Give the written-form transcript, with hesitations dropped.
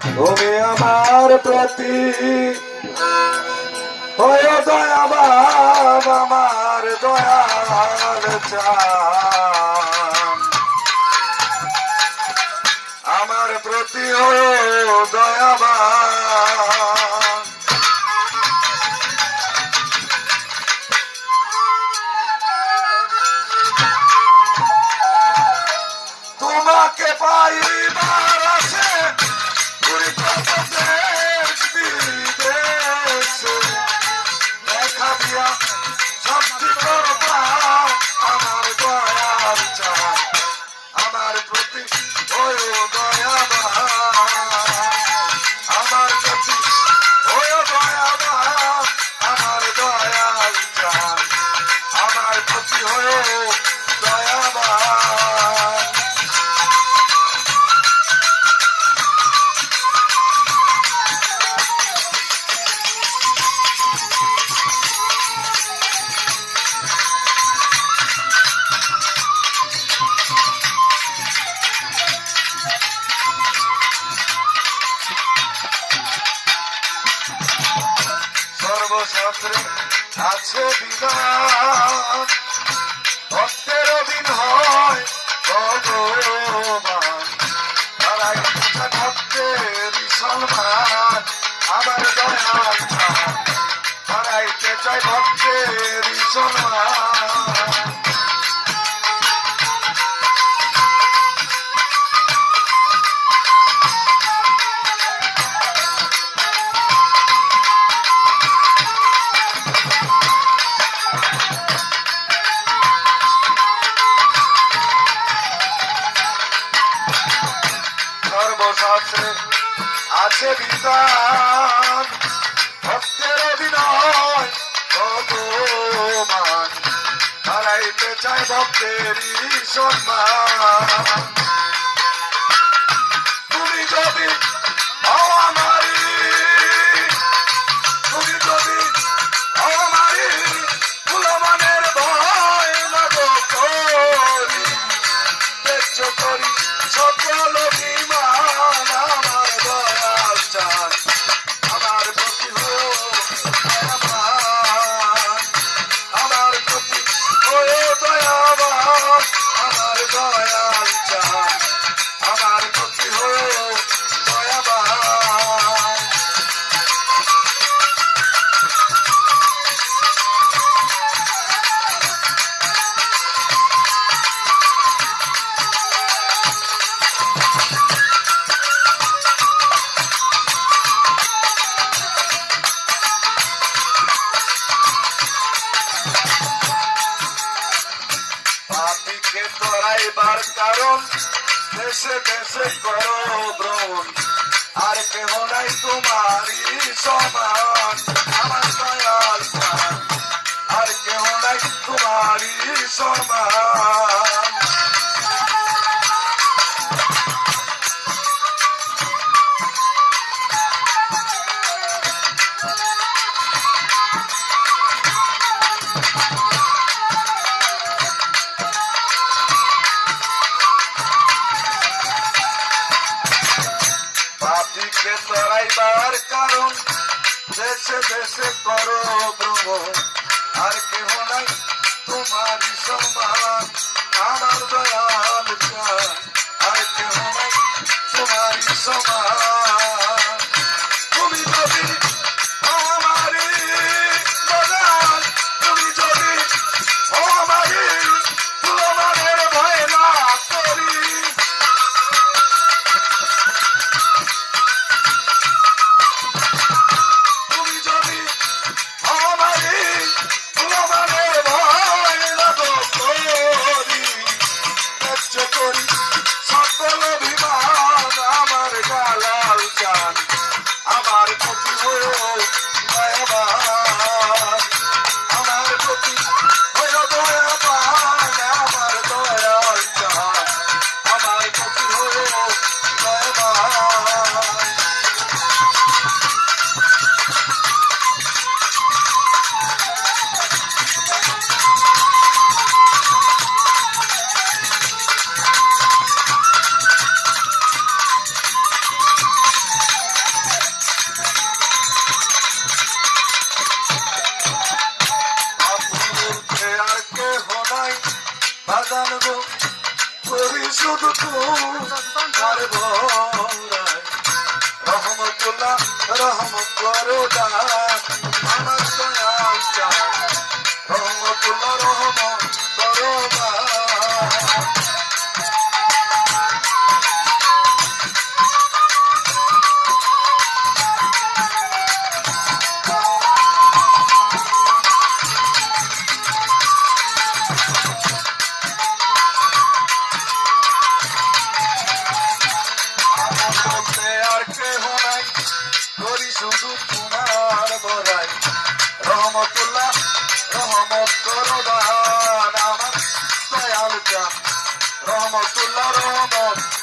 তুমি আমার প্রতি হয় দয়াবান, আমার দয়াল চান, আমার প্রতি হয় দয়াবান। তোমাকে পাইবার আছে দেখা দিয়া সবটি করবা, আমার দয়াল চান, আমার প্রতি হয় দয়াবান, আমার প্রতি হয় দয়াবান, আমার দয়াল চান, আমার প্রতি হয় দয়াবান। সর্বশাস্ত্রে আছে বিধান, ভক্তের অধীন হয় ভগবান, তারাই ভক্তের সম্মান, আমার দয়াল চান, তারাইতে চাই ভক্তের সম্মান। সর্বশাস্ত্রে আছে বিধান, ভক্তের অভিনয় ভগবান, হারাইতে চায় ভক্তেরই সম্মান। তুমি যদি আমারি, তুমি যদি আমারি ফুলমানের ভয় লাগো করি, তেজ করি সকল বিমান, আমার দয়াল চান, আমার প্রতি দয়াবান, আমার প্রতি দয়াবান, আমার দয়াল চান, আমার প্রতি দয়াবান। পাপীকে তোরাইবার কারণ দেশে দেশে করো ভ্রমণ, আর কেহ নাই তোমারই সমান, আমার দয়াল চান, আর কেহ নাই তোমারই সমান। পাপীকে তোরাইবার কারণ দেশে দেশে করো ভ্রমণ, আর কেহ নাই তোমারই সমান, আমার দয়াল চান, আর কেহ নাই তোমারই সমান। তুমি যদি আমারি দয়াল, তুমি যদি আমারি ফুলমানের ভয় না করি, তুমি যদি আমারি ফুলমানের ভয় লাগো করি, তেজ করি সকল বিমান, আমার গালা শুধু তোমার বড়াই রহমতুল্লাহ রহম করো দান আমার দয়াল চাঁদ রহমতুল্লাহ রহম করো দান আর কেহ নাই করি শুধু তোমার বড়াই রহমতুল্লাহ রহমত করো দান আমার দয়াল চাঁদ রহমতুল্লাহ রহমত